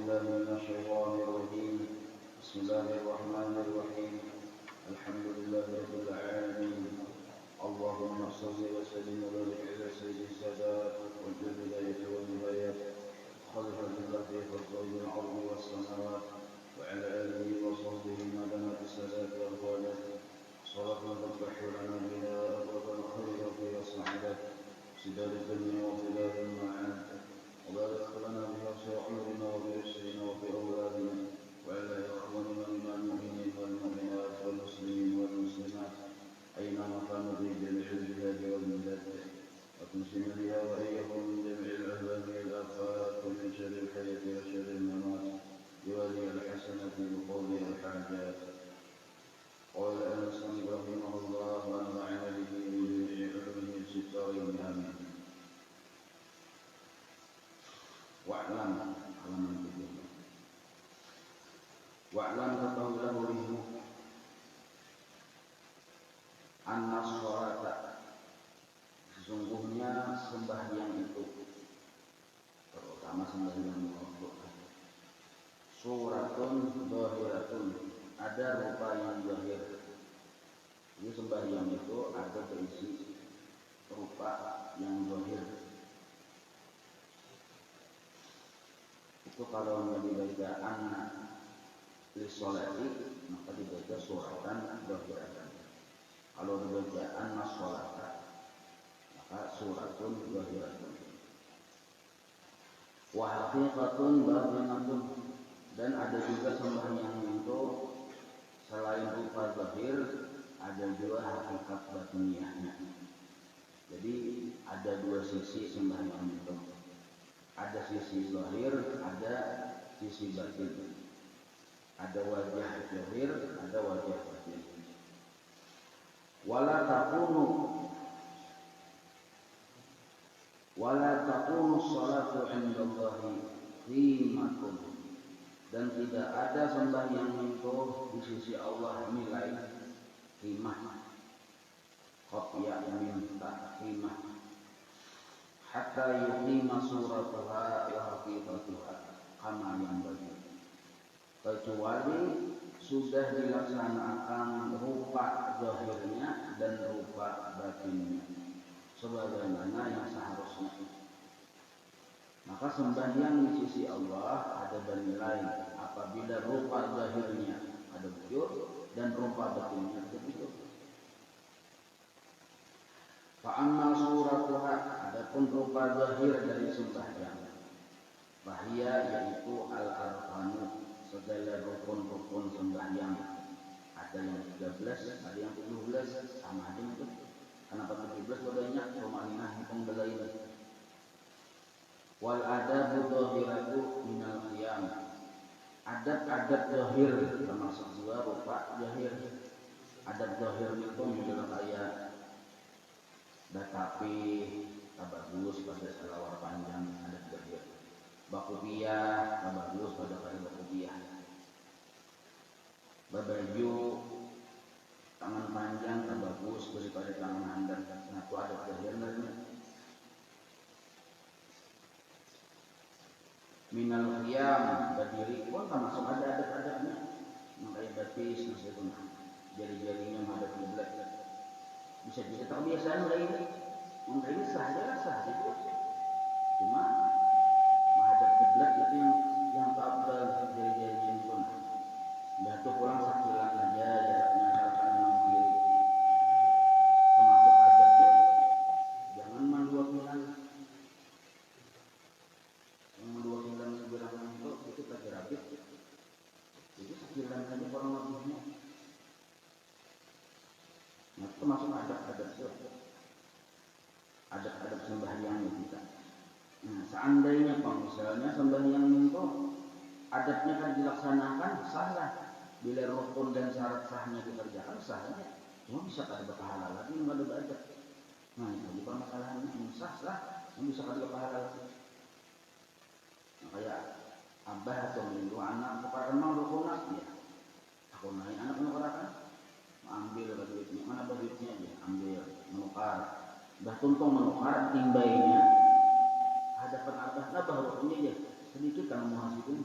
بالله من الشيطان الرجيم. بسم الله الرحمن الرحيم. الحمد لله رب العالمين. اللهم صل وسلم وبارك على سيد السادات وجه البداية والنهايات خلفة الله في خلق الأرض والسماوات وعلى آله وصحبه ما دامت السادات والقادات صلاة تفتح لنا بها أبواب الخير في السعادة سداد الدنيا وسداد المعاد وبارك لنا بها في عمرنا وفي عسرنا وفي أولادنا وعلى إخواننا من المؤمنين والمؤمنات والمسلمين والمسلمات أينما كانوا في جميع البلاد والبلاد وتنسنا بها وإياكم من جميع الأهوال والآفات ومن شر الحياة وشر الممات بوالي الحسنة بقول الحاجات. قال أنس رحمه الله ونفعنا به من جميع علومه الستارين آمين. Wa'lam halaman 7. Wa'lam ketahuilah wahyu anna sholata, sesungguhnya sembahyang itu, terutama sembahyang waktu, suratun zahiratun, ada rupa yang zahir. Jadi sembahyang itu ada berisi rupa yang zahir. Itu kalau dibaca anna lissolati maka dibaca suratan zahiratan. Kalau dibaca anna sholata maka suratun zahiratun. Wa haqiqatun batinatun, dan ada juga sembahyang itu selain rupa zahir ada juga hakikat batiniahnya. Jadi ada dua sisi sembahyang itu. Ada sisi zahir, ada sisi batin. Ada wajah zahir, ada wajah batin. Wala takunu salatu indallahi qimatun, dan tidak ada sembahyang itu di sisi Allah nilai qimah. Qafiyah minta qimah. Hatta yuqima suratuha wa haqiqatuha kama yang bagi, kecuali sudah dilaksanakan rupa zahirnya dan rupa batinnya sebagaimana yang seharusnya. Maka sembahyang di sisi Allah ada bernilai apabila rupa zahirnya ada wujud dan rupa batinnya ada wujud. Fa'amma suratuha, adapun rupa zahir dari sembahyang, bahia yaitu al-arkanu, segala rukun-rukun sembahyang. Ada yang 13, ada yang 17, sama aja itu. Kenapa 17 banyak? Romanina hitung belain. Wal adabu zahiratu minal qiyam, adab-adab zahir termasuk juga rupa zahir. Adab zahir itu menjelaskan kayak tapi bagus pada selawar panjang ada zahir. Bakubiyah bagus pada bakubiyah. Babaju tangan panjang bagus daripada tangan handal. Nah, itu ada zahirnya. Minal qiyam, berdiri pun termasuk ada adab-adabnya. Makanya batis maksudnya jari-jarinya menghadap kiblat. Bisa jadi kebiasaan lain, mungkin sah itu. Cuma menghadap kiblat itu yang afdal jari-jari pun. Jatuh pulang sakilan aja jaraknya asalkan memang kiri. Termasuk adabnya jangan mandua kilan. Yang mandua kilan gerangan itu lagi rabit. Jadi sakilan aja kurang lebihnya. Nah, itu masuk adab sembahyang kita. Nah, seandainya misalnya sembahyang itu adabnya kan dilaksanakan sah. Bila rukun dan syarat sahnya dikerjakan sahnya, cuma bisa ada pahala lagi nggak ada adab. Nah, itu permasalahannya yang sah, yang bisa ada pahala lagi. Nah, kayak abah atau minggu anak kepada emang rukunat ya. Aku naik anak menukarakan. Ambil duitnya, mana duitnya aja, ambil, menukar. Dah tuntung menukar, timbainya hadapan abah, nah baru punya aja sedikit kalau mau hasilin.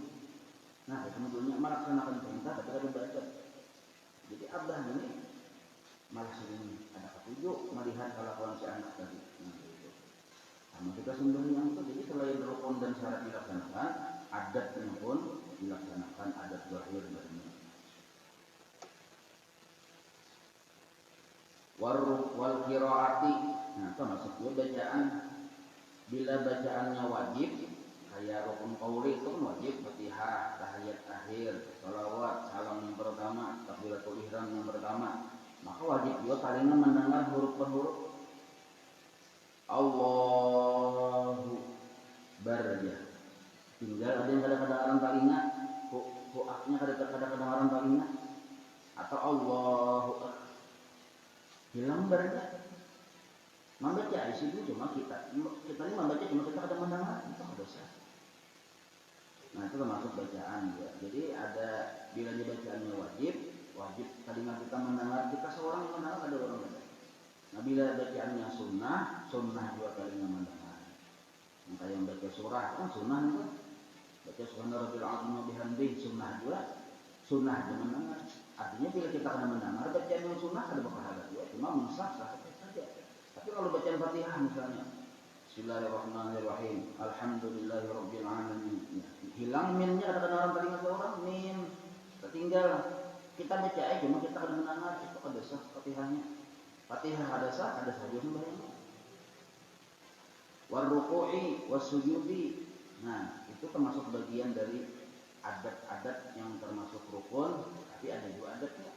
Nah, kemudian melaksanakan perintah tapi ada baca. Jadi abah ini malah sering ada petunjuk melihat kelakuan si anak tadi. Nah, gitu. Sama kita sembahyang itu, jadi selain rukun dan syarat dilaksanakan, adatnya pun dilaksanakan, adat zahir dan wal qiraati. Nah, termasuk juga bacaan. Bila bacaannya wajib, kayak rukun qauli itu kan wajib, Fatihah, tahiyat akhir, shalawat, salam yang pertama, takbiratul ihram yang pertama, maka wajib juga kalian mendengar huruf per huruf. Allahu barja. Tinggal ada yang kadang-kadang telinga, aknya kadang-kadang telinga, atau Allahu hilang barja. Membaca di situ cuma kita ini membaca cuma kita kadang mendengar, itu dosa. Nah, itu termasuk bacaan ya. Jadi ada bila bacaannya wajib telinga kita mendengar, kita seorang yang mendengar, ada orang lain. Nah, bila bacaannya sunnah juga telinga mendengar. Maka yang baca surah kan sunnah itu. Baca subhana rabbil azim wa bihamdihi sunnah juga mendengar. Artinya bila kita kena mendengar bacaan yang sunnah ada pahala juga, cuma mensah saja. Tapi kalau bacaan Fatihah misalnya, Bismillahirrahmanirrahim, Alhamdulillahirabbil alamin, hilang minnya, kadang-kadang orang telinga orang min, tertinggal. Kita baca aja cuma kita akan mendengar, itu ada sah Fatihahnya. Fatihah ada sah juga sembahyang. Warruku'i wasujudi. Nah, itu termasuk bagian dari adat-adat yang termasuk rukun, tapi ada juga adatnya.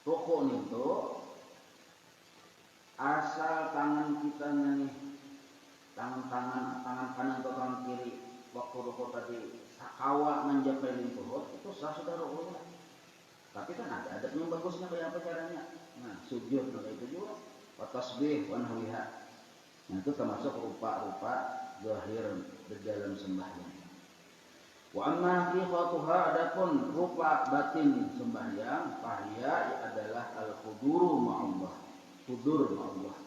Rukun itu asal tangan kita nih, tangan kanan atau tangan kiri waktu rukuk tadi sakawa mencapai lintuh, itu sah sudah rukuknya. Tapi kan ada adatnya yang bagusnya, kayak apa caranya? Nah, sujud itu juga, wa tasbih wa nahwiha. Nah, itu termasuk rupa-rupa zahir di dalam sembahyang. Wa amma haqiqatuha, adapun rupa batin sembahyang, fahiya adalah al-huduru ma'allah. Hudur ma'allah.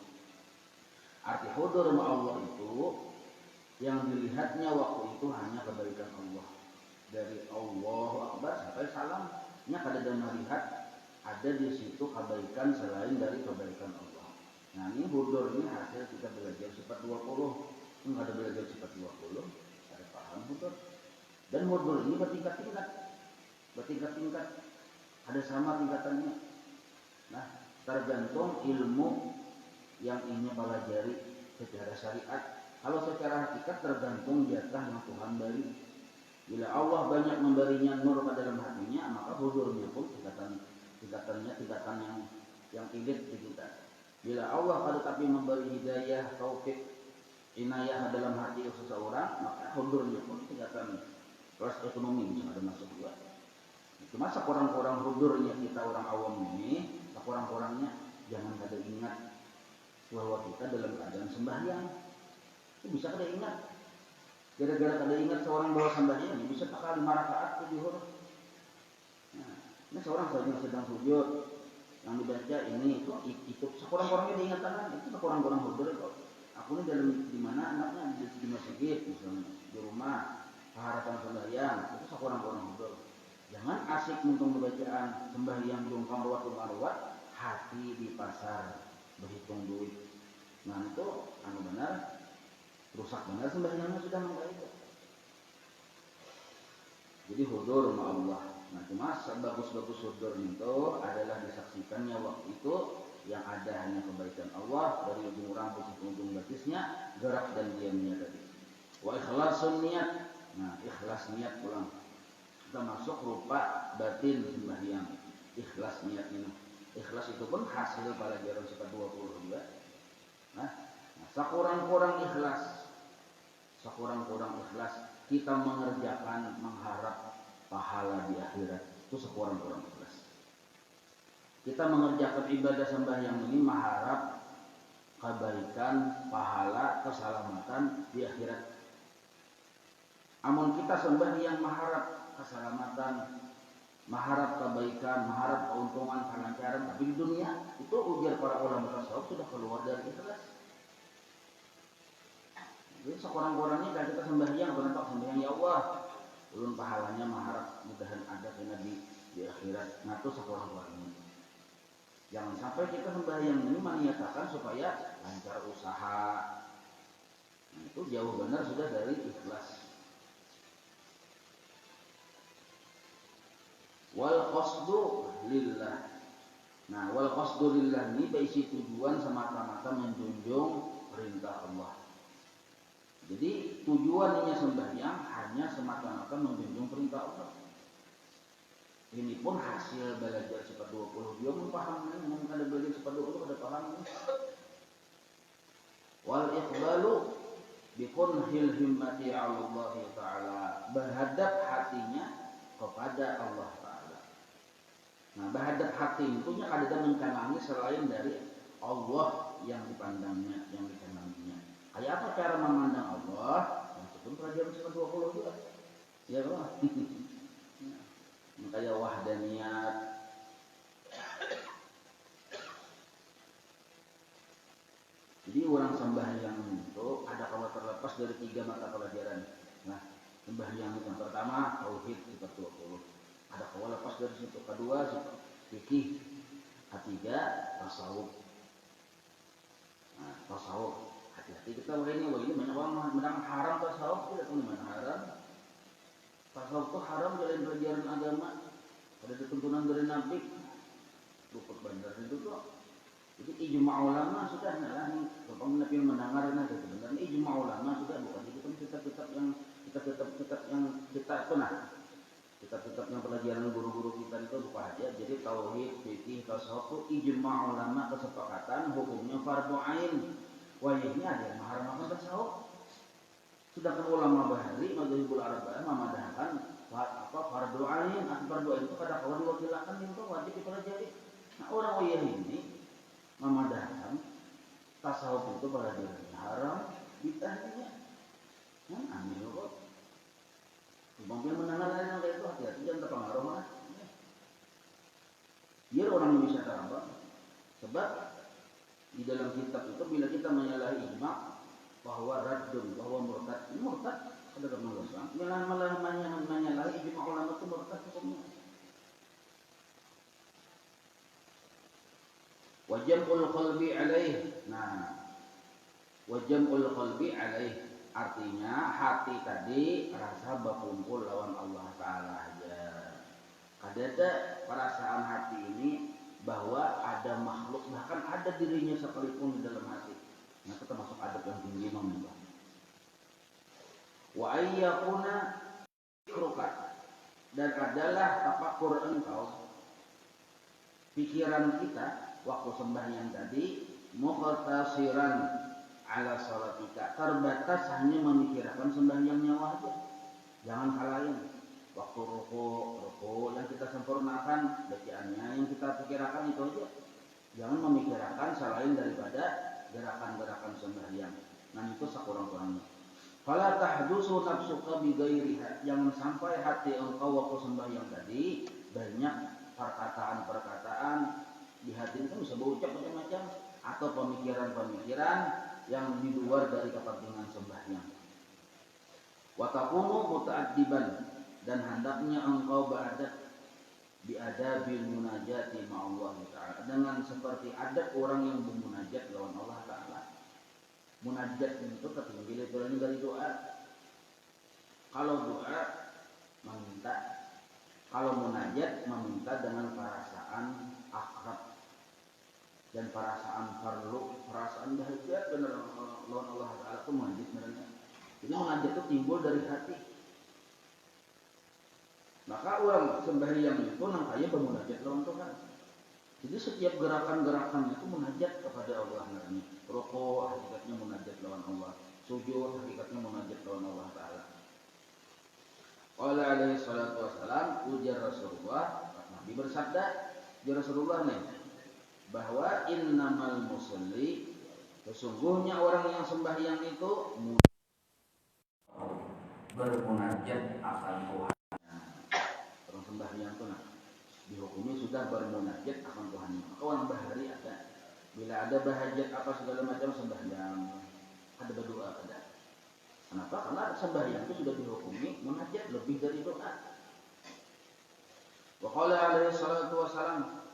Arti hudur ma'allah itu yang dilihatnya waktu itu hanya kebaikan Allah. Dari Allahu Akbar sampai salamnya kada melihat ada di situ kebaikan selain dari kebaikan Allah. Nah, ini hudur ini hasil kita belajar sifat 20. Enggak ada belajar sifat 20, ada paham hudur. Dan hudur ini bertingkat-tingkat. Ada sama tingkatannya. Nah, tergantung ilmu yang ingin pelajari secara syariat. Kalau secara hakikat tergantung jatah yang Tuhan beri. Bila Allah banyak memberinya nur pada dalam hatinya, maka hudurnya pun tingkatan yang ilit di kita. Bila Allah pada tapi memberi hidayah, taufik, inayah dalam hati seseorang, maka hudurnya pun tingkatan kelas ekonomi bisa ada masuk juga. Cuma sekurang-kurang hudurnya kita orang awam ini, sekurang-kurangnya jangan kada ingat bahwa kita dalam keadaan sembahyang. Itu bisa kada ingat. Gara-gara kada ingat seorang bahwa sembahyang, bisa tak kali 5 rakaat 7 huruf. Nah, ini seorang saja sedang sujud, yang dibaca ini itu sekurang-kurangnya diingatkan, itu sekurang-kurang hudur itu. Aku ini dalam di mana anaknya di masjid misalnya, di rumah, keharapan sembahyang, itu sekurang-kurang hudur. Jangan asik mentung bacaan sembahyang belum karuat, hati di pasar berhitung duit. Nah, itu benar rusak benar sembahyangnya sudah enggak itu. Jadi hudur sama Allah. Nah, cuma sebagus-bagus hudur itu adalah disaksikannya waktu itu yang ada hanya kebaikan Allah dari ujung rambut ke ujung batisnya, gerak dan diamnya tadi. Wa ikhlasun niat. Nah, ikhlas niat pulang. Kita masuk rupa batin sembahyang. Ikhlas niat ini. Ikhlas itu pun hasil pelajaran sifat 20 juga. Nah, sekurang-kurang ikhlas kita mengerjakan mengharap pahala di akhirat, itu sekurang-kurang ikhlas. Kita mengerjakan ibadah sembahyang ini mengharap kebaikan, pahala, keselamatan di akhirat. Amun kita sembahyang mengharap keselamatan, mengharap kebaikan, mengharap keuntungan, kelancaran, tapi di dunia itu ujar para ulama tasawuf sudah keluar dari ikhlas. Jadi sekurang-kurangnya kalau kita sembahyang, bentuk sembahyang ya Allah, ulun pahalanya mengharap mudahan ada kena di akhirat. Nah itu sakurang-kurangnya. Jangan sampai kita sembahyang ini menyatakan supaya lancar usaha. Nah, itu jauh benar sudah dari ikhlas. Wal qasdu lillah. Nah, wal qasdu lillah ini berisi tujuan semata-mata menjunjung perintah Allah. Jadi tujuannya sembahyang hanya semata-mata menjunjung perintah Allah. Ini pun hasil belajar sifat 20. Dia pun paham kan, yang ada belajar sifat 20 pada paham ini. Wal iqbalu biqunhil himmati 'ala Allah taala, berhadap hatinya kepada Allah taala. Nah, berhadap hati itu nya kada mencanangi selain dari Allah yang dipandangnya, yang dicananginya. Kayak apa cara memandang Allah? Yang itu pun pelajaran sifat 20 juga. Ya Allah. Kayak wahdaniyat. Jadi orang sembahyang itu ada kalau terlepas dari 3 mata pelajaran. Nah, sembahyang yang pertama tauhid sifat 20. Ada kalau lepas dari situ. Kedua sifat fikih. Ketiga tasawuf. Nah, tasawuf. Hati-hati kita ini banyak orang menang haram tasawuf, tidak tahu mana haram. Tasawuf itu haram dalam pelajaran agama. Ada tuntunan dari Nabi. Luput bandar itu kok. Jadi ijma ulama sudah nih. Kalau Nabi mendengar nah sebenarnya ijma ulama sudah bukan itu kan kitab-kitab yang kitab-kitab yang pelajaran guru-guru kita itu lupa aja. Jadi tauhid, fikih, tasawuf itu ijma ulama kesepakatan hukumnya fardu ain. Wajibnya ada yang mengharamkan tasawuf. Sedangkan ulama bahari madzhabul arba'ah memadahkan fardu ain. Fardu ain itu kadang kalau diwakilkan itu wajib dipelajari. Nah, orang wayah ini memadahkan tasawuf itu pelajaran haram bid'ahnya. Nah, aneh kok. Mungkin mendengar yang kayak itu hati-hati jangan terpengaruh lah. Biar orang Indonesia terabang. Sebab di dalam kitab itu bila kita menyalahi ijma bahwa raddun, bahwa murtad ada dalam Islam. Malah menyalahi ijma ulama itu murtad hukumnya. Wajamul qalbi alaih. Nah, wajamul qalbi alaih artinya hati tadi rasa berkumpul lawan Allah Ta'ala aja. Ada perasaan hati ini bahwa ada makhluk, bahkan ada dirinya sekalipun di dalam hati. Nah, itu termasuk adab yang tinggi menyembah. Wa ayyakuna fikruka, dan adalah tafakkur engkau, pikiran kita waktu sembahyang tadi muqtasiran ala salatika, terbatas hanya memikirkan sembahyangnya wajib. Jangan hal lain. Waktu ruku yang kita sempurnakan bacaannya, yang kita pikirkan itu aja. Jangan memikirkan selain daripada gerakan-gerakan sembahyang. Nah, itu sekurang-kurangnya. Fala tahdusu nafsuka bi ghairiha, jangan sampai hati engkau waktu sembahyang tadi banyak perkataan-perkataan di hati itu bisa berucap macam-macam atau pemikiran-pemikiran yang di luar dari kepentingan sembahyang. Wa takunu muta'addiban, dan hendaknya engkau beradab biadabil munajati ma'allah ta'ala, dengan seperti adab orang yang bermunajat lawan Allah Ta'ala. Munajat itu ketinggian itu dari doa. Kalau doa meminta, kalau munajat meminta dengan perasaan akrab dan perasaan perlu, perasaan bahagia benar lawan Allah Ta'ala itu munajat sebenarnya. Jadi munajat itu timbul dari hati. Maka orang sembahyang itu namanya bermunajat lawan Tuhan. Jadi setiap gerakan-gerakannya itu munajat kepada Allah namanya. Rukuk hakikatnya munajat lawan Allah. Sujud hakikatnya munajat lawan Allah Ta'ala. Qala alaihi salatu wassalam, ujar Rasulullah, Nabi bersabda, ujar Rasulullah nih, bahwa innamal musalli, sesungguhnya orang yang sembahyang itu bermunajat akan Tuhan. Orang sembahyang itu dihukumi sudah bermunajat akan Tuhan. Maka orang bahari ada, bila ada bahajat apa segala macam sembahyang, ada berdoa ada. Kenapa? Karena sembahyang itu sudah dihukumi munajat lebih dari doa. Wa qala alaihi salatu wassalam,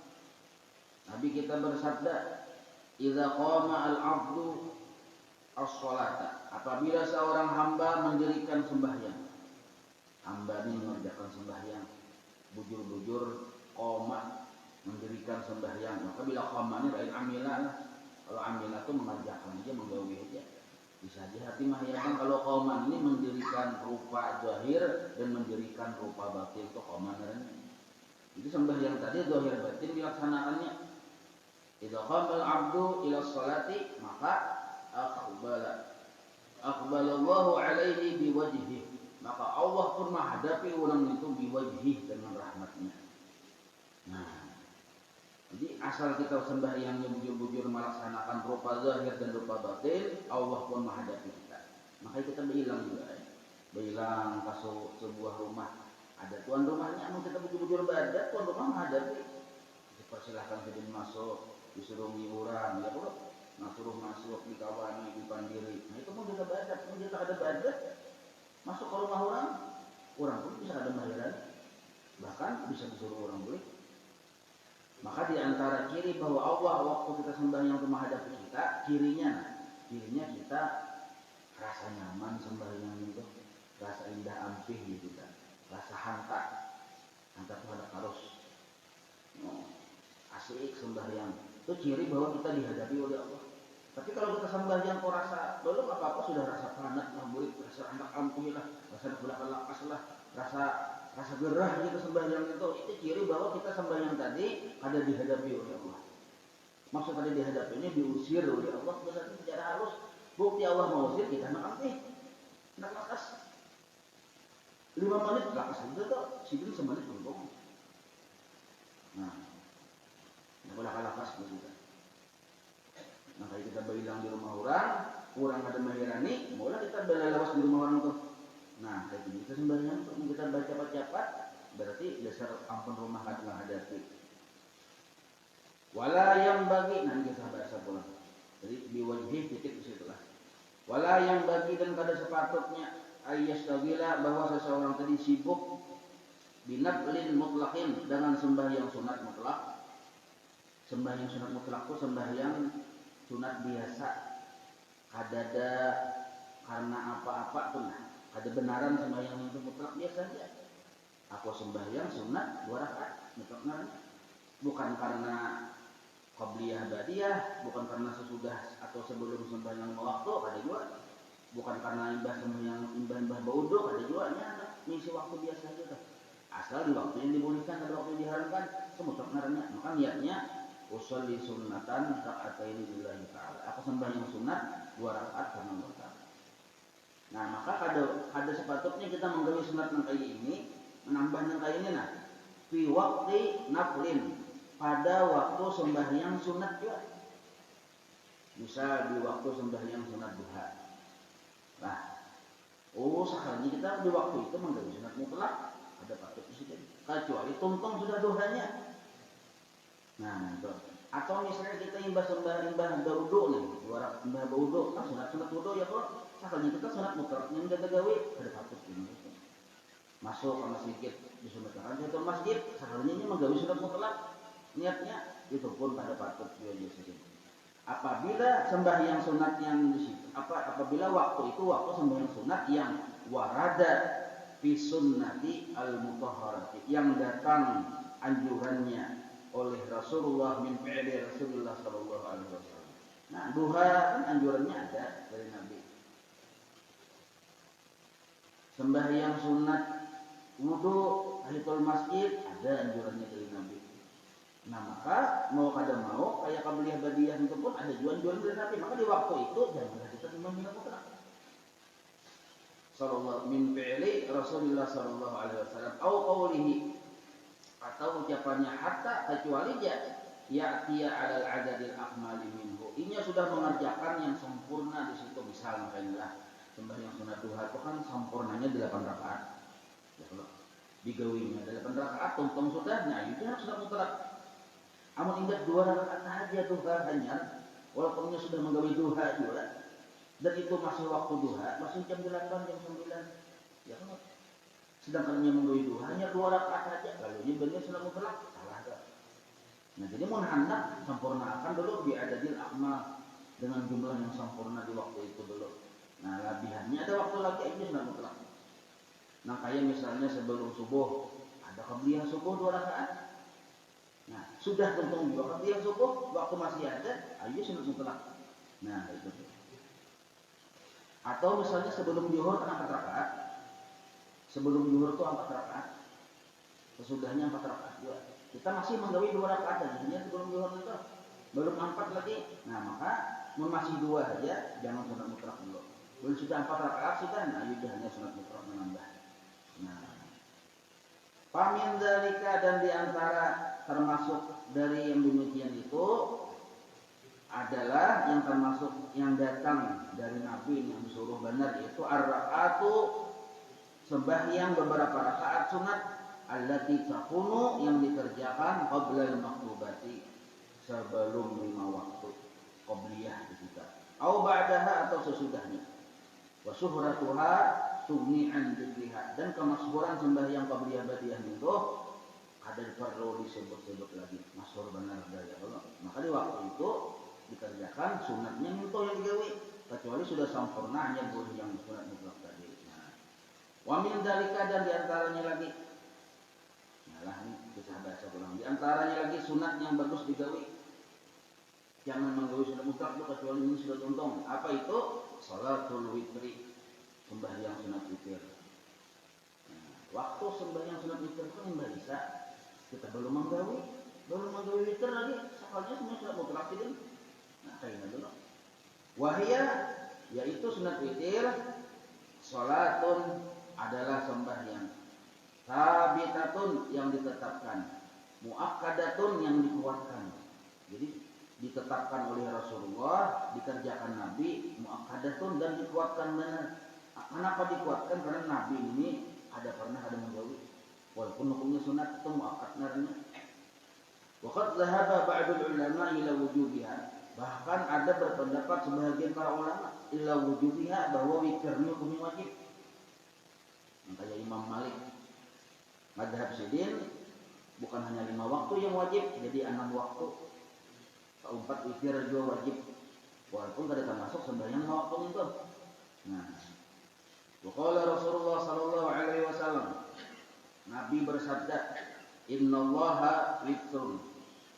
Nabi kita bersabda, "Idza qama al-'abdu as-sholata." Apabila seorang hamba mendirikan sembahyang. Hamba ini mengerjakan sembahyang, bujur-bujur qoma mendirikan sembahyang. Maka bila qoma ini lain amilah. Kalau amilah itu mengerjakan aja, menggawe aja. Bisa aja hati mahyakan. Kalau qoma ini mendirikan rupa zahir dan mendirikan rupa batin, itu qoma namanya. Jadi sembahyang tadi zahir batin dilaksanakannya. Idza qama al-'abdu ila sholati maka aqbalallahu alaihi biwajhihi, maka Allah pun menghadapi orang itu biwajhihi, dengan rahmatnya. Nah, jadi asal kita sembahyangnya bujur-bujur melaksanakan rupa zahir dan rupa batin, Allah pun menghadapi kita. Makanya kita bilang juga, bilang ke sebuah rumah, ada tuan rumahnya, mau kita bujur-bujur badat, tuan rumah menghadapi. Dipersilahkan jadi masuk, disuruh ngiuran, ya bro. Nah suruh masuk, dikawani, dipandiri. Nah itu mau kita badat, mau kita ada badat, masuk ke rumah orang pun bisa ada bayaran, bahkan bisa disuruh orang beli. Maka di antara ciri bahwa Allah waktu kita sembahyang untuk menghadapi kita, cirinya kita rasa nyaman sembahyang itu, rasa indah ampih gitu kan, rasa hantar tuh ada harus asik sembahyang. Itu ciri bahwa kita dihadapi oleh Allah. Tapi kalau kita sembahyang kok rasa belum apa-apa, sudah rasa panas, murid, rasa anak ampun lah, rasa belakang lapas lah, rasa gerah gitu sembahyang itu ciri bahwa kita sembahyang tadi ada dihadapi oleh Allah. Maksud tadi dihadapinya diusir oleh Allah, berarti secara halus. Bukti Allah mau usir kita nak lakas. 5 menit lakas itu tuh, sidin semenit belum. Nah, nak lakas begitu. Maka kita bilang di rumah orang ada mahirani, mulai kita berlawas di rumah orang tuh. Nah, kayak gini kita sembahyang kita baca cepat-cepat, berarti dasar ampun rumah kan hadapi. Wala yang bagi, nanti kita bahasa pulang. Jadi biwajhi titik di situ lah. Wala yang bagi, dan kada sepatutnya ayyastagila, bahwa seseorang tadi sibuk binatlin mutlaqin, dengan sembahyang sunat mutlak. Sembahyang sunat mutlak itu sembahyang sunat biasa, kadada karena apa-apa pun, ada benaran sembahyang itu mutlak biasa aja. Aku sembahyang sunat 2 rakaat mutlak, bukan karena qabliyah ba'diyah, bukan karena sesudah atau sebelum sembahyang waktu, ada juga. Bukan karena imbah baudo, ada juga. Misi waktu biasa aja. Asal di waktu yang dibolehkan, ada waktu yang diharamkan, itu mutlak naranya. Maka niatnya usolli sunnatan raka'ataini lillahi ta'ala. Aku sembahyang sunat 2 rakaat karena Allah Ta'ala. Nah, maka ada sepatutnya kita menggawi sunat nang kayak ini, menambah nang kayak ini fi waqti naflin, pada waktu sembahyang sunat juga. Misal di waktu sembahyang sunat duha. Nah, sekali kita di waktu itu menggawi sunat mutlak, ada patut di situ. Kecuali tuntung sudah duhanya. Nah, itu. Atau misalnya kita imbah baudo nih, imbah baudo, kan sunat wudu ya kok. Sekali kita sunat mutlak yang kita gawe, ada patut ini. Masuk ke masjid, disunatkan ke masjid, sekalinya ini menggawe sunat mutlak. Niatnya itu pun pada patut dia saja. Apabila sembahyang sunat yang di situ, apabila waktu itu waktu sembahyang sunat yang warada fi sunnati al-mutahharati, yang datang anjurannya oleh Rasulullah min fi'li Rasulullah sallallahu alaihi wasallam. Nah, duha kan anjurannya ada dari Nabi. Sembahyang sunat wudu tahiyatul masjid ada anjurannya dari Nabi. Nah, maka mau kada mau kayak qabliyah badiyah itu pun ada juan-juan dari Nabi. Maka di waktu itu janganlah kita sembahyang mutlak. Sallallahu min fi'li Rasulullah sallallahu alaihi wasallam au qawlihi, atau ucapannya hatta, kecuali dia alal adadil akmali minhu, inya sudah mengerjakan yang sempurna di situ. Misal makanya sembahyang sunat duha itu kan sempurnanya 8 rakaat. Ya, kalau digawinya 8 rakaat tuntung sudah, nah itu harus sunat mutlak. Amun ingat 2 rakaat saja duha hanya, walaupun sudah menggawi duha juga, dan itu masih waktu duha, masih jam 8, jam 9, ya kan? Sedangkan yang menggawi duha hanya 2 rakaat saja, lalu ini benar sunat mutlak, salah kan? Nah jadi mau hendak sempurnakan dulu bi'adadil amal dengan jumlah yang sempurna di waktu itu dulu. Nah lebihannya ada waktu lagi aja sunat mutlak. Nah kayak misalnya sebelum subuh ada qabliyah subuh 2 rakaat. Nah sudah tentu juga qabliyah subuh, waktu masih ada, ayo sunat mutlak. Nah itu. Atau misalnya sebelum zuhur kan 4 rakaat. Sebelum zuhur itu 4 rakaat. Sesudahnya 4 rakaat juga. Kita masih menggawi 2 rakaat saja sebelum zuhur itu. Belum 4 lagi. Nah maka masih 2 saja, jangan sunat mutlak dulu. Belum sudah 4 rakaat sudah, nah itu hanya sunat mutlak menambah. Nah, pamin dalika dan diantara termasuk dari yang demikian itu adalah yang termasuk yang datang dari Nabi yang disuruh benar yaitu ar-rakaatu sembahyang beberapa rakaat sunat allati takunu yang dikerjakan qabla al-maktubati sebelum 5 waktu qabliyah di kita au ba'daha atau sesudahnya wa syuhratuha tugni an dzikriha dan kemasyhuran sembahyang qabliyah ba'diyah itu ada perlu disebut-sebut lagi masyhur benar daya Allah maka di waktu itu dikerjakan sunatnya itu yang digawe kecuali sudah sempurna hanya boleh yang sunat mutlak tadi. Nah, wa min dalika dan diantaranya lagi, nah ini kisah bahasa ulang. Diantaranya lagi sunat yang bagus digawe. Jangan menggawe sunat mutlak itu kecuali ini sudah tuntung. Apa itu? Salatul witri, sembahyang sunat witir. Nah, waktu sembahyang sunat witir itu yang bisa kita belum menggawe witir lagi, soalnya semua sunat mutlak itu. Nah, kayak dulu. Wahia yaitu sunat witir salatun adalah sembahyang sabitatun yang ditetapkan muakkadatun yang dikuatkan. Jadi ditetapkan oleh Rasulullah, dikerjakan Nabi, muakkadatun dan dikuatkan benar. Kenapa dikuatkan? Karena Nabi ini pernah ada menggawi walaupun hukumnya sunat itu muakkad narnya. Waqad dhahaba ba'dul ulama ila wujubiha. Bahkan ada berpendapat sebagian para ulama illa wujubiha bahwa witirnya hukumnya wajib. Makanya Imam Malik mazhab Sidin bukan hanya 5 waktu yang wajib, jadi 6 waktu. Keempat witir juga wajib. Walaupun tidak termasuk sembahyang waktu itu. Nah, waqala Rasulullah sallallahu alaihi wasallam. Nabi bersabda, "Innallaha witrun."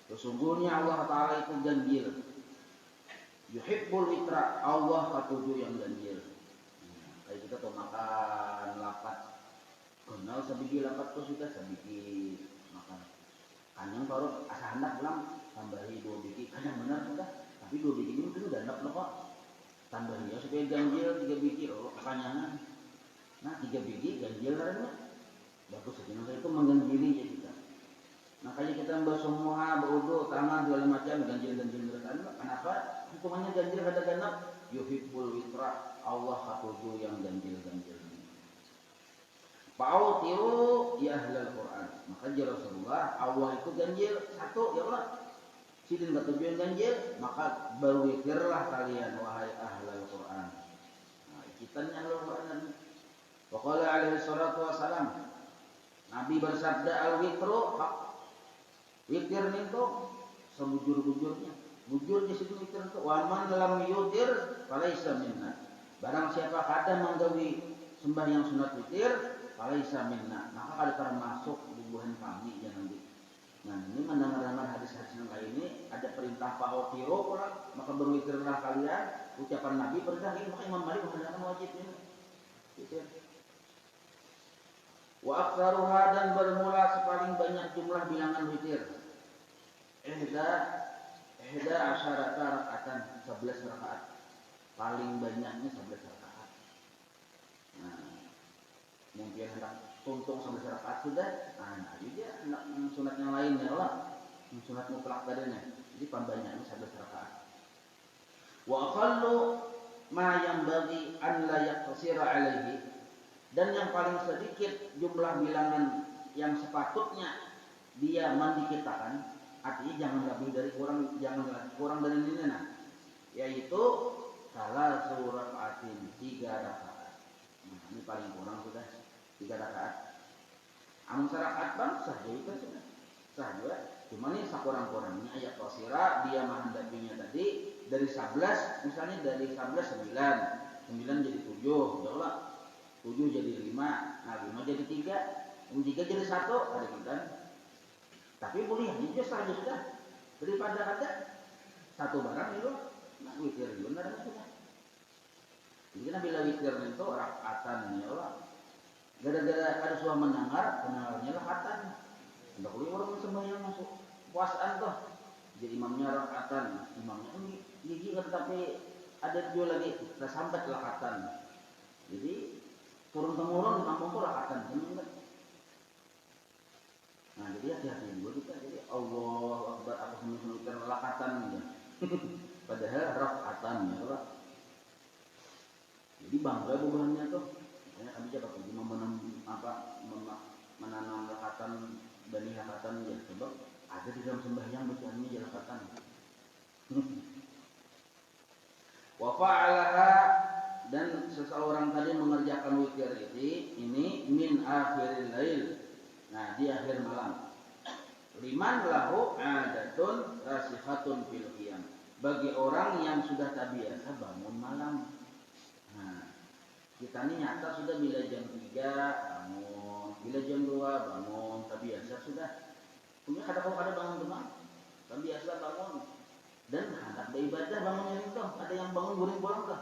Sesungguhnya Allah Ta'ala itu ganjil. Yuhibbul witra, Allah katuju yang ganjil. Kayak kita tuh makan lapat. Kenal sabigi lapat tuh sudah sabigi makan. Kanyang baru asa hendak pulang tambahi 2 biji. Kanyang benar sudah. Tapi 2 biji ini udah enak loh kok. Tambahi ya supaya ganjil 3 biji. Oh kanyangan. Nah 3 biji ganjil karena bagus saja. Nah itu mengganjili ya kita. Makanya kita semua berwudu, tangan segala macam ganjil-ganjil berkan. Kenapa? Hukumannya ganjil kada ganap. Yuhibbul witra, Allah katuju yang ganjil-ganjil. Fa'au tiru ya ahlal Quran. Maka Rasulullah Allah itu ganjil satu ya Allah. Sidin katuju yang ganjil, maka berwitirlah kalian wahai ahlal Quran. Nah, kitanya ahlul Quran. Wa qala alaihi salatu wassalam. Nabi bersabda al-witru haq. Witir itu sebujur-bujurnya. Bujur di situ witir itu. Wa man lam yutir falaisa minna. Barang siapa kada menggawi sembahyang sunat witir, falaisa minna. Maka kada termasuk bubuhan kami ya nanti. Nah, ini mendengar-dengar hadis-hadis yang lain ini ada perintah fa'utiru pula, maka berwitirlah kalian. Ucapan Nabi perintah ini maka Imam Malik mengatakan wajib ini. Witir. Wa aktsaruha dan bermula sepaling banyak jumlah bilangan witir. Ihda asyarata raka'atan 11 rakaat. Paling banyaknya 11 rakaat. Nah, mungkin hendak tuntung 11 rakaat sudah. Nah, dia hendak sunat yang lain ya Allah. Sunat mutlak tadinya. Jadi paling banyaknya 11 rakaat. Wa aqallu ma yanbaghi an la yaqsira alaihi. Dan yang paling sedikit jumlah bilangan yang sepatutnya dia mandikitakan, artinya jangan lebih dari kurang dari ini nah, yaitu salah rakaatin 3 rakaat. Nah, ini paling kurang sudah 3 rakaat. Amun sarakaat bang sah juga sudah. Sah juga. Cuma ini sakurang-kurangnya ayat qasira dia menghendakinya tadi dari 11 misalnya dari 11 9 jadi 7, ya Allah. 7 jadi 5, nah 5 jadi 3, 3 jadi 1, ada kita. Tapi boleh hanya saja sudah. Daripada ada satu barang itu, nah witir benar sudah. Jadi bila witir itu rakaatan ya Allah. Gara-gara ada suara mendengarnya rakaatan. Tidak boleh orang sembahyang masuk puasaan tuh. Jadi imamnya rakaatan, imamnya ini gigi tapi ada dua lagi, kita sampai rakaatan. Jadi turun temurun di kampung pun rakaatan. Nah jadi hati-hati dulu kita. Jadi Allah Akbar apa semua rakaatan gitu. Padahal rakaatan ya Allah. Jadi bangga buahnya tuh. Makanya kami coba pergi menanam rakatan bani rakatan ya. Sebab ada di dalam sembahyang bacaannya jalakatan. Wa fa'alaha dan seseorang tadi mengerjakan witir ini min akhiril lail. Nah, di akhir malam. Liman lahu adatun rasihatun fil qiyam. Bagi orang yang sudah terbiasa bangun malam. Nah, kita ini nyata sudah bila jam 3 bangun, bila jam 2 bangun, terbiasa sudah. Punya kadang-kadang ada bangun demam, terbiasa bangun. Dan hendak beribadah bangunnya itu, ada yang bangun guring bolong tuh.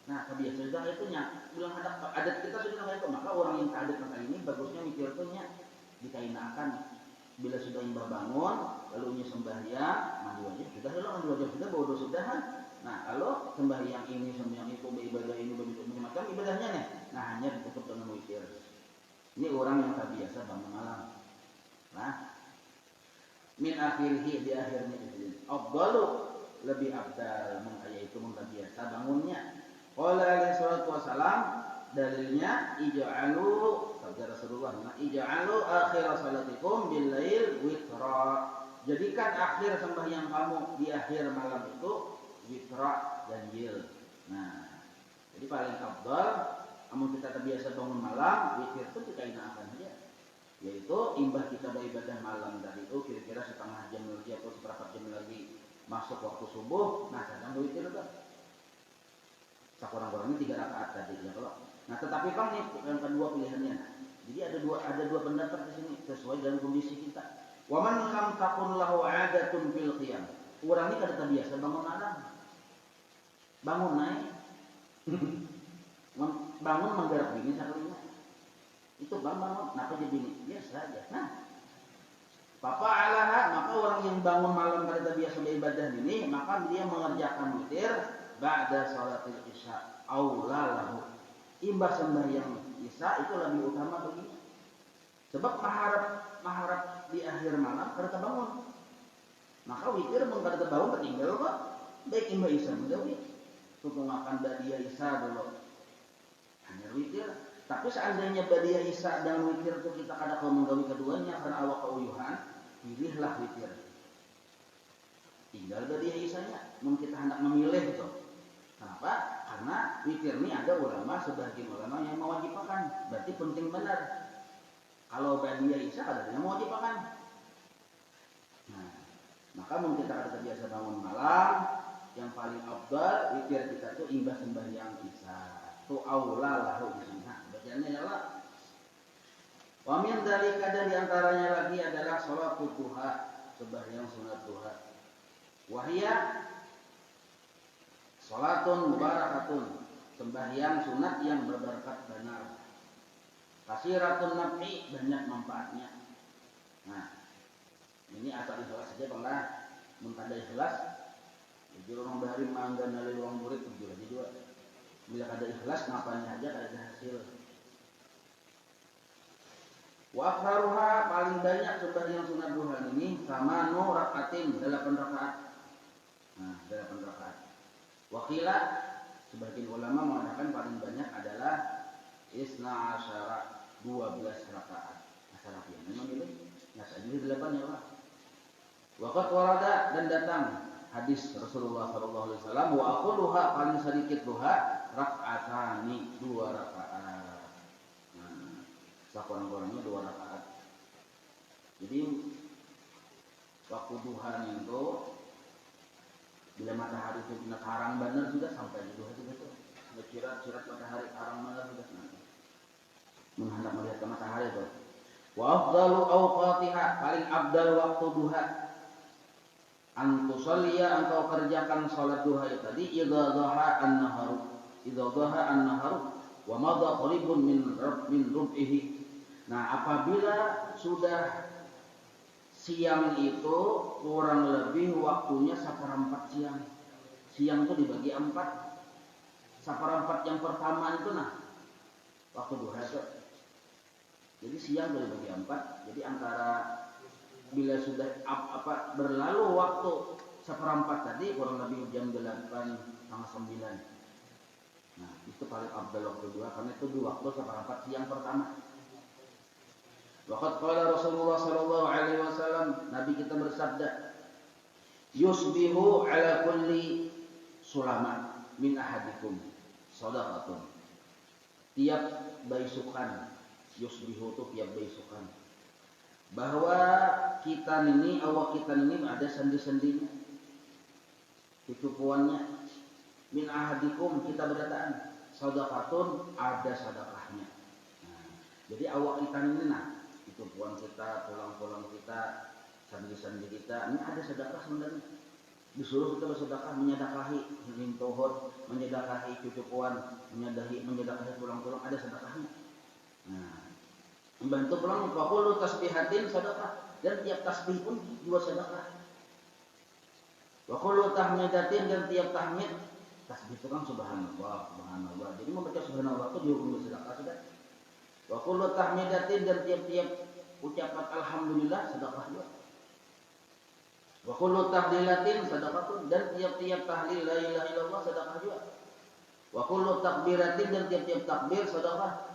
Nah, terbiasa sudah itu bilang adat kita sudah kayak itu. Maka orang yang adat kali ini bagusnya mikir tuh dikainakan. Bila sudah imbah bangun, lalu sembahyang, mandi wajib sudah, lalu mandi wajib sudah, bodoh sudahan. Nah, kalau sembahyang ini, sembahyang itu, beribadah ini, macam-macam ibadahnya nih. Nah, hanya ditutup dengan witir. Ini orang yang terbiasa bangun malam. Nah, min akhirih di akhirnya itu. Afdalu lebih abdal yaitu terbiasa bangunnya. Qala alaihi salatu wasalam dalilnya ij'alu sabda Rasulullah, ij'alu akhir salatikum bil lail witra. Jadikan akhir sembahyang kamu di akhir malam itu witra ganjil. Nah, jadi paling afdal amun kita terbiasa bangun malam, witir itu kita inakan saja. Yaitu imbah kita beribadah malam dari itu kira-kira setengah jam lagi atau seperempat jam lagi masuk waktu subuh, nah kadang witir itu. Sakurang-kurangnya 3 rakaat tadi ya kalau. Nah, tetapi Bang nih yang kedua pilihannya. Jadi ada dua pendapat di sini sesuai dengan kondisi kita. Wa man lam takun lahu 'adatun fil qiyam. Orang ini kada terbiasa bangun malam. Bangun naik. Bangun menggerak bini sakalinya. Itu bangun, kenapa jadi bini? Biasa aja. Nah, Papa alaha, maka orang yang bangun malam kada terbiasa beribadah ini, maka dia mengerjakan witir ba'da salatil isya aula lahu. Imbah sembahyang isya itu lebih utama baginya. Sebab maharap di akhir malam kada terbangun. Maka witir mun kada terbangun tertinggal kok. Baik imbah isya menjauhi. Tutung akan badia isya dulu. Hanya witir. Tapi seandainya badia isya dan witir itu kita kada kau menggawi keduanya karena awak keuyuhan, pilihlah witir. Tinggal badia isyanya. Mun kita hendak memilih itu. Kenapa? Karena witir ini ada ulama, sebagian ulama yang mewajibkan. Berarti penting benar. Kalau badia isya ada yang mewajibkan. Nah, maka mungkin kita ada terbiasa bangun malam, yang paling afdal witir kita tuh imbah sembahyang isya. Tu aula lahu bismillah. Bacaannya adalah wa min dzalika, dan diantaranya lagi adalah sholatul duha, sembahyang sunat duha. Wahia sholatun mubarakatun, sembahyang sunat yang berberkat benar. Kasiratun nafi, banyak manfaatnya. Nah, ini asal ikhlas saja pernah mentada ikhlas. Jadi orang bahari mangga nali ruang murid tujuh lagi dua. Bila ada ikhlas ngapain aja ada hasil. Wa aktsaruha, paling banyak sembahyang sunat duha ini sama nu rakaatin 8 rakaat. Nah, 8 rakaat. Wakila, sebagian ulama mengatakan paling banyak adalah isna asyara 12 rakaat. Asyara yang memang ini nggak saja 8 ya Pak. Waqat warada, dan datang hadis Rasulullah sallallahu alaihi wasallam, wa aquluha paling sedikit duha rak'atani, 2 rakaat. Nah, sakurang-kurangnya 2 rakaat. Jadi waktu duha itu bila matahari itu benar harang benar sudah sampai di duha juga tuh. Cirat matahari harang benar sudah nanti. Menghadap melihat ke matahari itu. Wa afdalu awqatiha, paling abdal waktu duha. An tusalliya, engkau kerjakan salat duha itu tadi idza dhaha an-nahar wa madha qaribun min rub'ihi. Nah, apabila sudah siang itu kurang lebih waktunya 1/4 siang. Siang itu dibagi 4. 1/4 yang pertama itu waktu duha itu. Jadi siang dibagi 4. Jadi antara bila sudah berlalu waktu 1/4 tadi kurang lebih jam 8:30-9. Nah, itu paling abdal waktu duha karena itu di waktu 1/4 siang pertama. Waqad qala Rasulullah sallallahu alaihi wasallam, Nabi kita bersabda, yusbihu ala kulli sulama min ahadikum shadaqatun. Tiap baisukan, yusbihu itu tiap baisukan. Bahwa awak kita ini ada sendi-sendinya, cucupuannya. Min ahadikum, kita berdataan, shadaqatun, ada sedekahnya. Nah, jadi awak kita ini cucupuan kita, tulang-tulang kita, sendi-sendi kita, ini ada sedekah sebenarnya. Disuruh kita bersedekah, menyedekahi rintohot, menyedekahi cucupuan, menyedekahi tulang-tulang, ada sedekahnya. Nah, membantu pulang fakulu tasbihatin sedekah, dan tiap tasbih pun juga sedekah. Fakulu tahmidatin, dan tiap tahmid, tasbih itu kan subhanallah. Jadi membaca subhanallah itu dihukum bersedekah sudah. Wa kullu tahmidatin, dan tiap-tiap ucapan alhamdulillah sedekah juga. Wa kullu tahlilatin sedekah, dan tiap-tiap tahlil la ilaha illallah sedekah juga. Wa kullu takbiratin, dan tiap-tiap takbir sedekah.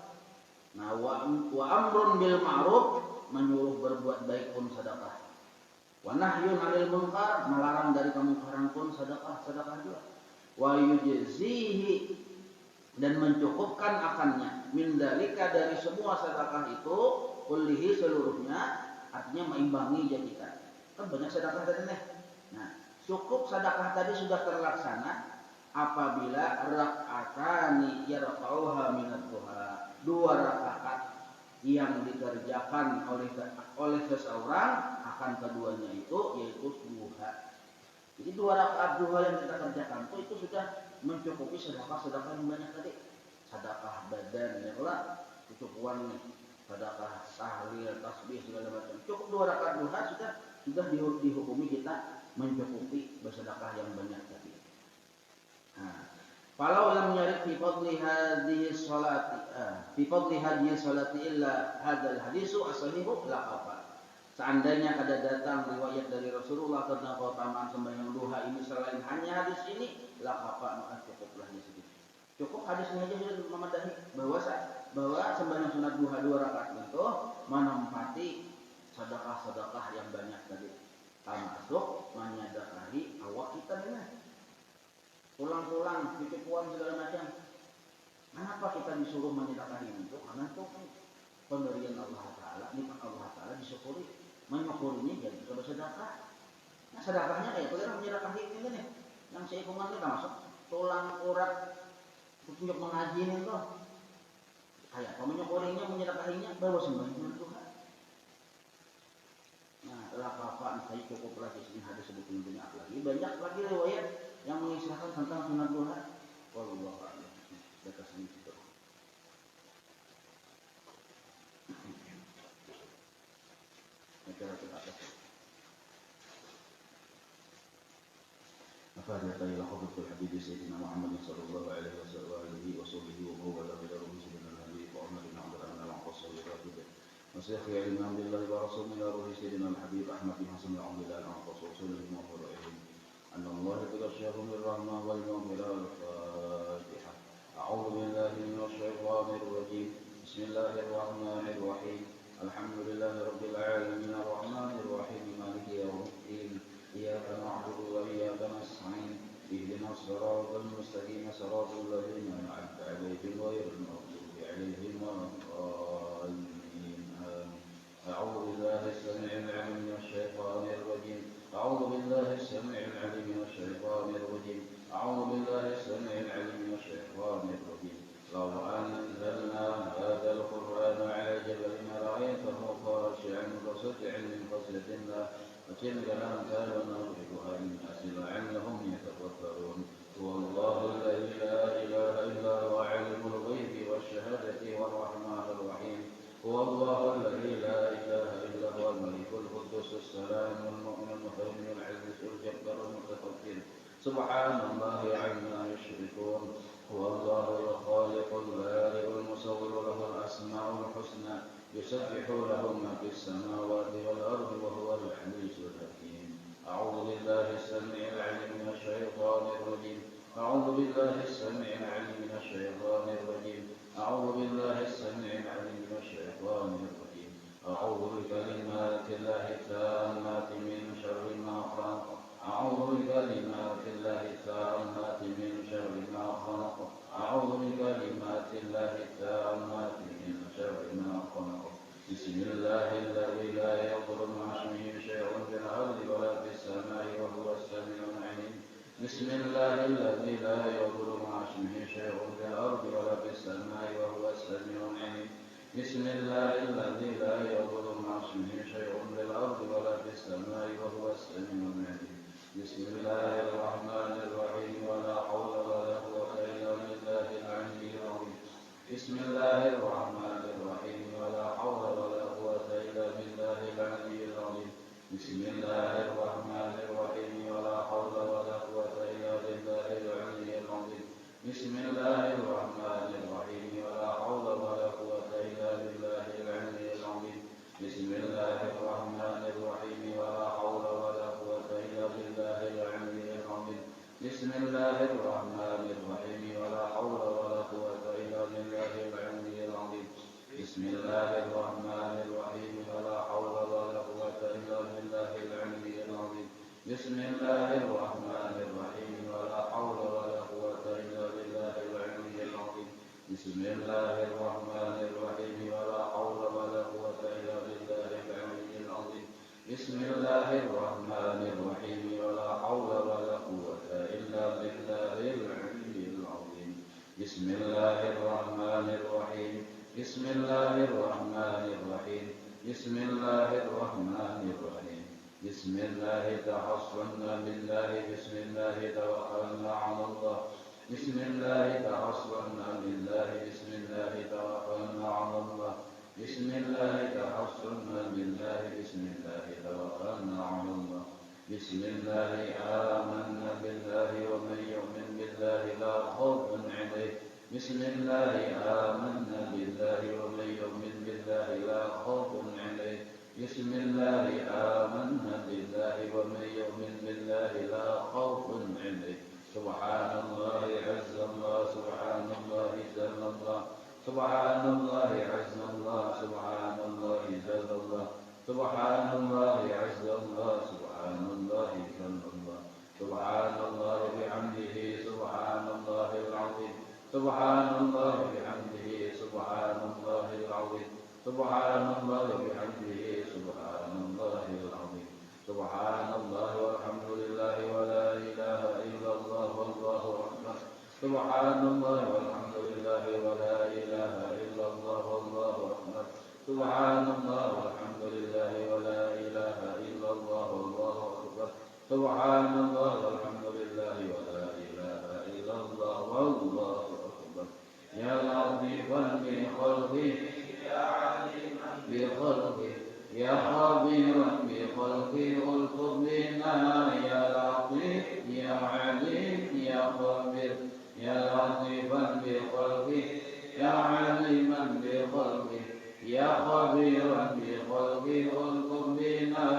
Nah, wa amrun bil ma'ruf, menyuruh berbuat baik pun sedekah. Wa nahyun 'anil munkar, melarang dari kemungkaran pun sedekah juga. Wa yujzihi, dan mencukupkan akannya, min dalika, dari semua sedekah itu, kullihi, seluruhnya, artinya meimbangi jadi kita. Kan banyak sedekah tadi nih. Nah, cukup sedekah tadi sudah terlaksana apabila rak'atani yarfa'uha minad duha, 2 rakaat yang dikerjakan oleh seseorang akan keduanya itu yaitu duha. Jadi 2 rakaat duha yang kita kerjakan itu sudah mencukupi sedekah yang banyak tadi. Sedekah badan, ya, cukupuan nih, sedekah tahlil, tasbih segala macam. Cukup 2 rakaat duha sudah dihukumi kita mencukupi bersedekah yang banyak tadi. Nah, falau lam yarid fi fadli hadhihi sholati illa hadzal hadisu as-sahihu la apa. Seandainya ada datang riwayat dari Rasulullah tentang keutamaan sembahyang duha ini selain hanya hadis ini, la apa, cukuplah di situ. Cukup hadis ini aja sudah memadai bahwa sembahyang sunat duha 2 rakaat itu menempati sedekah-sedekah yang banyak tadi, termasuk menyedekahi awak kita ini, tulang-tulang, cucupuan segala macam. Kenapa kita disuruh menyedekahi itu? Karena itu pemberian Allah Ta'ala, nikmat Allah Ta'ala, disyukuri. Menyukurinya jadi kita bersedekah. Nah, sedekahnya kayak kita menyedekahi ini nih, yang seikungan kita masuk tulang urat untuk mengaji ini tuh. Kayak menyukurinya, menyedekahinya, bawa sembahyang Tuhan. Nah, apa saya cukup lagi sini hadis sebutin banyak lagi. Banyak lagi riwayat yang mengisahkan tentang sunat duha. Wallahu a'lam. Batas ini itu. أفاد إلى حضرة الحبيب سيدنا محمد صلى الله عليه وسلم وصحبه وهو بلغ إلى روح سيدنا الحبيب وعمر بن عبد الرحمن العباس والرافد وشيخ علم عبد الله ورسول إلى روح سيدنا الحبيب أحمد بن حسن عبد الله العباس ورسوله وفرائهم أن الله تغشاه من الرحمة والمغفرة والفاتحة. أعوذ بالله من الشيطان الرجيم. بسم الله الرحمن الرحيم. الحمد لله رب العالمين الرحمن الرحيم مالك يوم الدين إياك نعبد وإياك نستعين اهدنا الصراط المستقيم صراط الذين أنعمت عليهم غير المغضوب عليهم ولا الضالين آمين. أعوذ بالله السميع العليم من الشيطان الرجيم أعوذ بالله السميع العليم من الشيطان الرجيم أعوذ بالله السميع العليم من الشيطان الرجيم لو أنزلنا هذا القرآن على جبل لرأيته خاشعا متصدعا من خشية الله وتلك الأمثال نضربها للناس لعلهم يتفكرون هو الله الذي لا إله إلا هو عالم الغيب والشهادة والرحمن الرحيم هو الله الذي لا إله إلا هو الملك القدوس السلام المؤمن المهيمن العزيز الجبار المتفكر سبحان الله عما يشركون هو الله الخالق البارئ المصور له الأسماء الحسنى يسبح له ما في السماوات والأرض وهو العزيز الحكيم أعوذ بالله السميع العليم من الشيطان الرجيم أعوذ بالله السميع العليم من الشيطان الرجيم أعوذ بالله السميع العليم من الشيطان الرجيم أعوذ بكلمات الله التامات من شر ما خلق أعوذ بكلمات الله التامات من شر ما خلق أعوذ بكلمات الله التامات من شر ما خلق بسم الله الذي لا يضر مع اسمه شيء في الأرض ولا في السماء وهو السميع العليم بسم الله الذي لا يضر مع اسمه شيء في الأرض ولا في السماء وهو السميع العليم بسم الله الذي لا يضر مع اسمه شيء في الأرض ولا في السماء وهو السميع العليم بسم الله الرحمن الرحيم ولا حول ولا قوة إلا بالله العلي العظيم بسم الله الرحمن الرحيم ولا حول ولا قوة إلا بالله العلي العظيم بسم الله الرحمن الرحيم ولا حول ولا قوة إلا بالله العلي العظيم بسم الله الرحمن الرحيم ولا حول ولا قوة إلا بالله العلي العظيم بسم الله الرحمن الرحيم ولا حول ولا قوة إلا بالله العلي العظيم بسم الله الرحمن الرحيم ولا حول ولا قوة إلا بالله العلي العظيم بسم الله الرحمن الرحيم ولا حول ولا قوة إلا بالله العلي العظيم بسم الله الرحمن الرحيم ولا حول ولا قوة إلا بالله العلي العظيم بسم الله الرحمن الرحيم ولا حول ولا قوة إلا بالله العلي العظيم بسم الله الرحمن الرحيم ولا حول ولا قوة إلا بالله العلي العظيم بسم الله الرحمن الرحيم بسم الله الرحمن الرحيم بسم الله الرحمن الرحيم بسم الله تحصنا بالله بسم الله توكلنا على الله بسم الله تحصنا بالله بسم الله توكلنا على الله بسم الله تحصنا بالله بسم الله توكلنا على الله بسم الله آمنا بالله ومن يؤمن بالله لا خوف عليه بسم الله آمنا بالله ومن يؤمن بالله لا خوف عليه بسم الله آمنا بالله ومن يؤمن بالله لا خوف عليه سبحان الله عز الله سبحان الله جل الله سبحان الله عز الله سبحان الله جل الله سبحان الله عز الله سبحان الله جل الله سبحان الله بحمده سبحان الله العظيم سبحان الله بحمده سبحان الله العظيم سبحان الله بحمده سبحان الله العظيم سبحان الله والحمد لله ولا إله إلا الله والله أكبر سبحان الله والحمد لله ولا إله إلا الله والله أكبر سبحان الله والحمد لله ولا إله إلا الله والله أكبر سبحان الله والحمد لله ولا إله إلا الله والله أكبر يا لطيفا بخلقه يا عليما بخلقه يا خبيرا بخلقه الطف بنا يا لطيف يا عليم يا خبير يا لطيفا بخلقه يا عليما بخلقه يا خبيرا بخلقه الطف بنا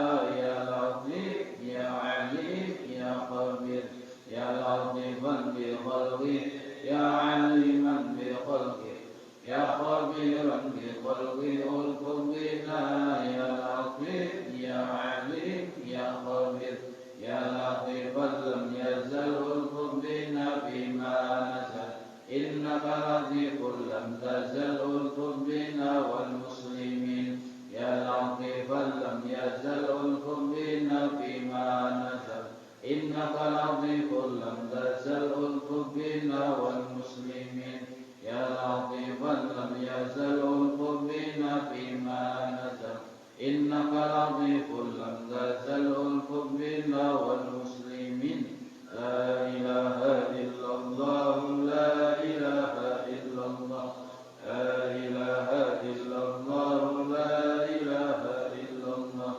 يا لطيف يا عليم يا خبير يا لطيفا بخلقه يا عليما بخلقه يا خبيرا بخلقه الطف بنا يا لطيف يا عليم يا خبير يا إنك لطيف لم تزل ألطف بنا والمسلمين يا لطيفا لم يزل ألطف بنا فيما نزل إنك لطيف لم تزل ألطف بنا والمسلمين يا لطيفا لم يزل ألطف بنا فيما نزل إنك لطيف لم تزل ألطف بنا والمسلمين لا إله إلا الله لا إله إلا الله لا إله إلا الله لا إله إلا الله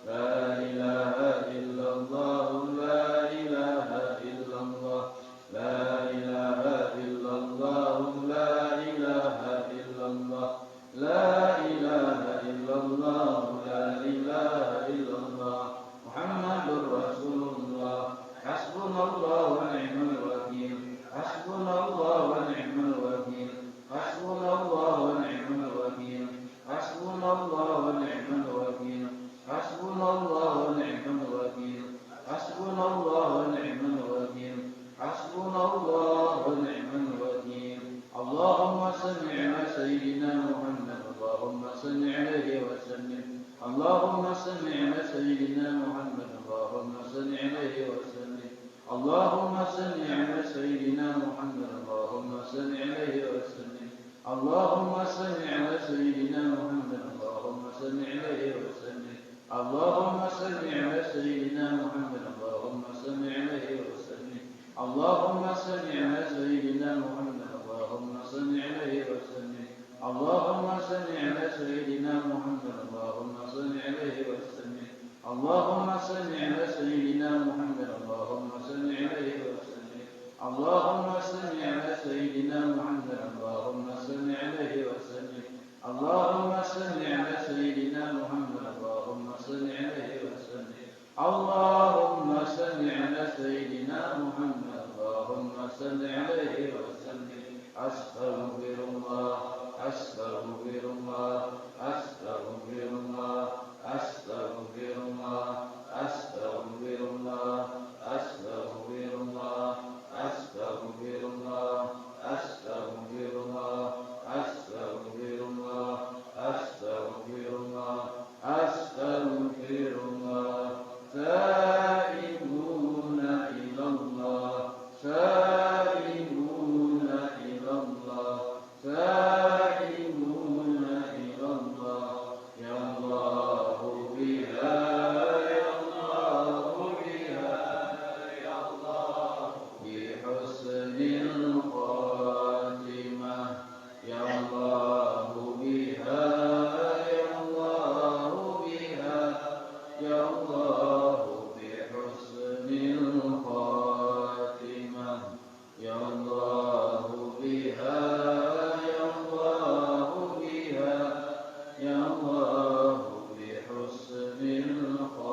لا إله إلا الله لا إله إلا الله لا إله إلا الله لا إله إلا الله لا إله إلا الله لا إله إلا الله محمد رسول الله حسبنا الله ونعم الوكيل حسبنا الله ونعم الوكيل حسبنا الله ونعم الوكيل حسبنا الله ونعم الوكيل حسبنا الله ونعم الوكيل حسبنا الله ونعم الوكيل حسبنا الله ونعم الوكيل اللهم صل على سيدنا محمد اللهم صل عليه وسلم اللهم صل على سيدنا محمد اللهم صل عليه وسلم اللهم صل على سيدنا محمد اللهم صل عليه وسلم اللهم صل على سيدنا محمد اللهم صل عليه وسلم اللهم صل على سيدنا محمد اللهم صل عليه وسلم اللهم صل على سيدنا محمد اللهم صل عليه وسلم اللهم صل على سيدنا محمد اللهم صل عليه وسلم اللهم صل على سيدنا محمد اللهم صل عليه وسلم اللهم صل على سيدنا محمد اللهم صل عليه وسلم اللهم صل على سيدنا محمد اللهم صل عليه وسلم اللهم صل على سيدنا محمد اللهم صل عليه وسلم أستغفر الله أستغفر الله أستغفر الله أستغفر الله أستغفر الله أستغفر الله أستغفر الله أستغفر الله أستغفر الله أستغفر الله أستغفر الله تائبون إلى الله تائبون إلى الله تائبون إلى الله يا الله بها يا الله بها يا الله بحسن الخاتمة يا الله بها يا الله بها يا الله بحسن الخاتمة يا الله بها يا الله بها يا الله بحسن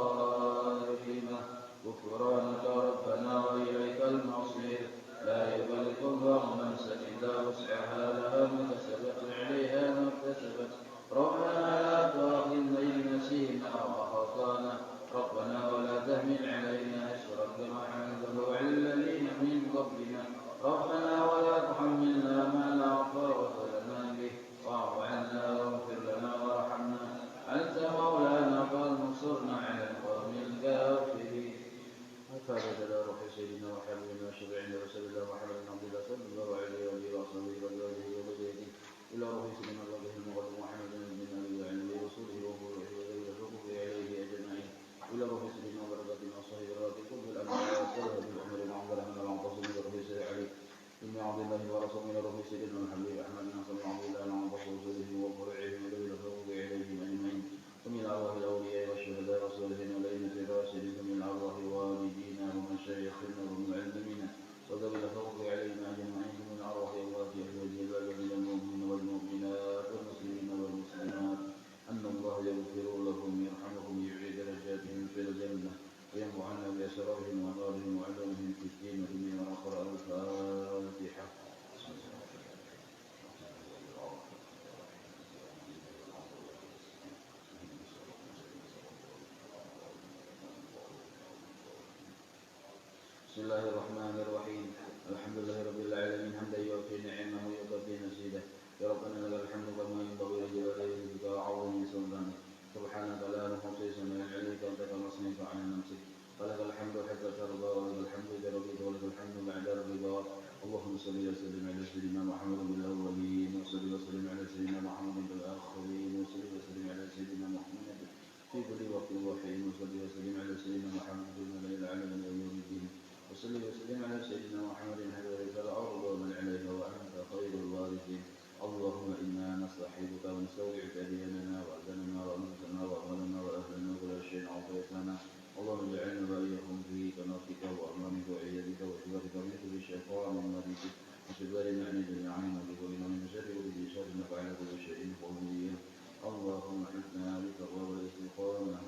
الخاتمة غفرانك ربنا وإليك المصير لا يكلف الله نفسا إلا وسعها لها ما كسبت عليها ما اكتسبت ربنا لا تؤاخذنا إن نسينا أو أخطأنا ربنا ولا تحمل علينا إصرا كما حملته على الذين من قبلنا ربنا ولا تحملنا ما لا طاقة لنا به واعف عنا واغفر لنا وارحمنا أنت مولانا فانصرنا على القوم الكافرين فهذا دلال روح سيدنا وحبيبنا وشفيعنا رسول الله محمد بن عبد الله صلى الله عليه وآله وصحبه وآله وبيته إلى روح سيدنا الله المقدم محمد بن أبي وعلى رسوله وقوله وذوي الحقوق عليه أجمعين إلى روح سيدنا وبركاته وصحبه الراتب بالأمر والسلام بالأمر المعبر من المعتصم بروح سيدنا علي بن عبد الله ورسوله إلى روح سيدنا الحبيب أحمد بن صلى الله عليه وسلم وصحبه وفرعه وذوي الحقوق عليهم أجمعين ومن أرواح الأولياء والشهداء والصالحين والأئمة الراشدين ومن أرواح والدينا ومشايخنا والمعلمين وذوي الحقوق علينا أجمعين ومن أرواح أموات أهل الجبال من المؤمنين والمؤمنات والمسلمين والمسلمات أن الله يغفر لهم يرحمهم يعلي درجاتهم في الجنة ويمحو عنا بأسرارهم وأنوارهم وعلمهم في الدين وإني ونقرأ الفاتحة. بسم الله الرحمن الرحيم الحمد لله رب العالمين حمدا يوفي نعمه وسلم على سيدنا محمد بالأولين وصل وسلم على سيدنا محمد بالآخرين وصل وسلم على سيدنا محمد في كل وقت وحين وصل وسلم على سيدنا محمد الملأ الأعلى من يوم الدين وصل وسلم على سيدنا محمد حبيبك الأرض ومن عليها وأنت خير الوارثين. اللهم إنا نستحبك ونستودعك ديننا وأذننا وأمتنا وأمرنا وأهلنا وكل شيء عطيتنا. اللهم اجعلنا وإياكم في كنفك وأمامك وعيادك وإخبارك من كل شيطان مريض وشبال معنى جميعا وذكرنا من شر كل شر نفعل كل شيء قوميا. اللهم حفظنا بتقوى والاستقامة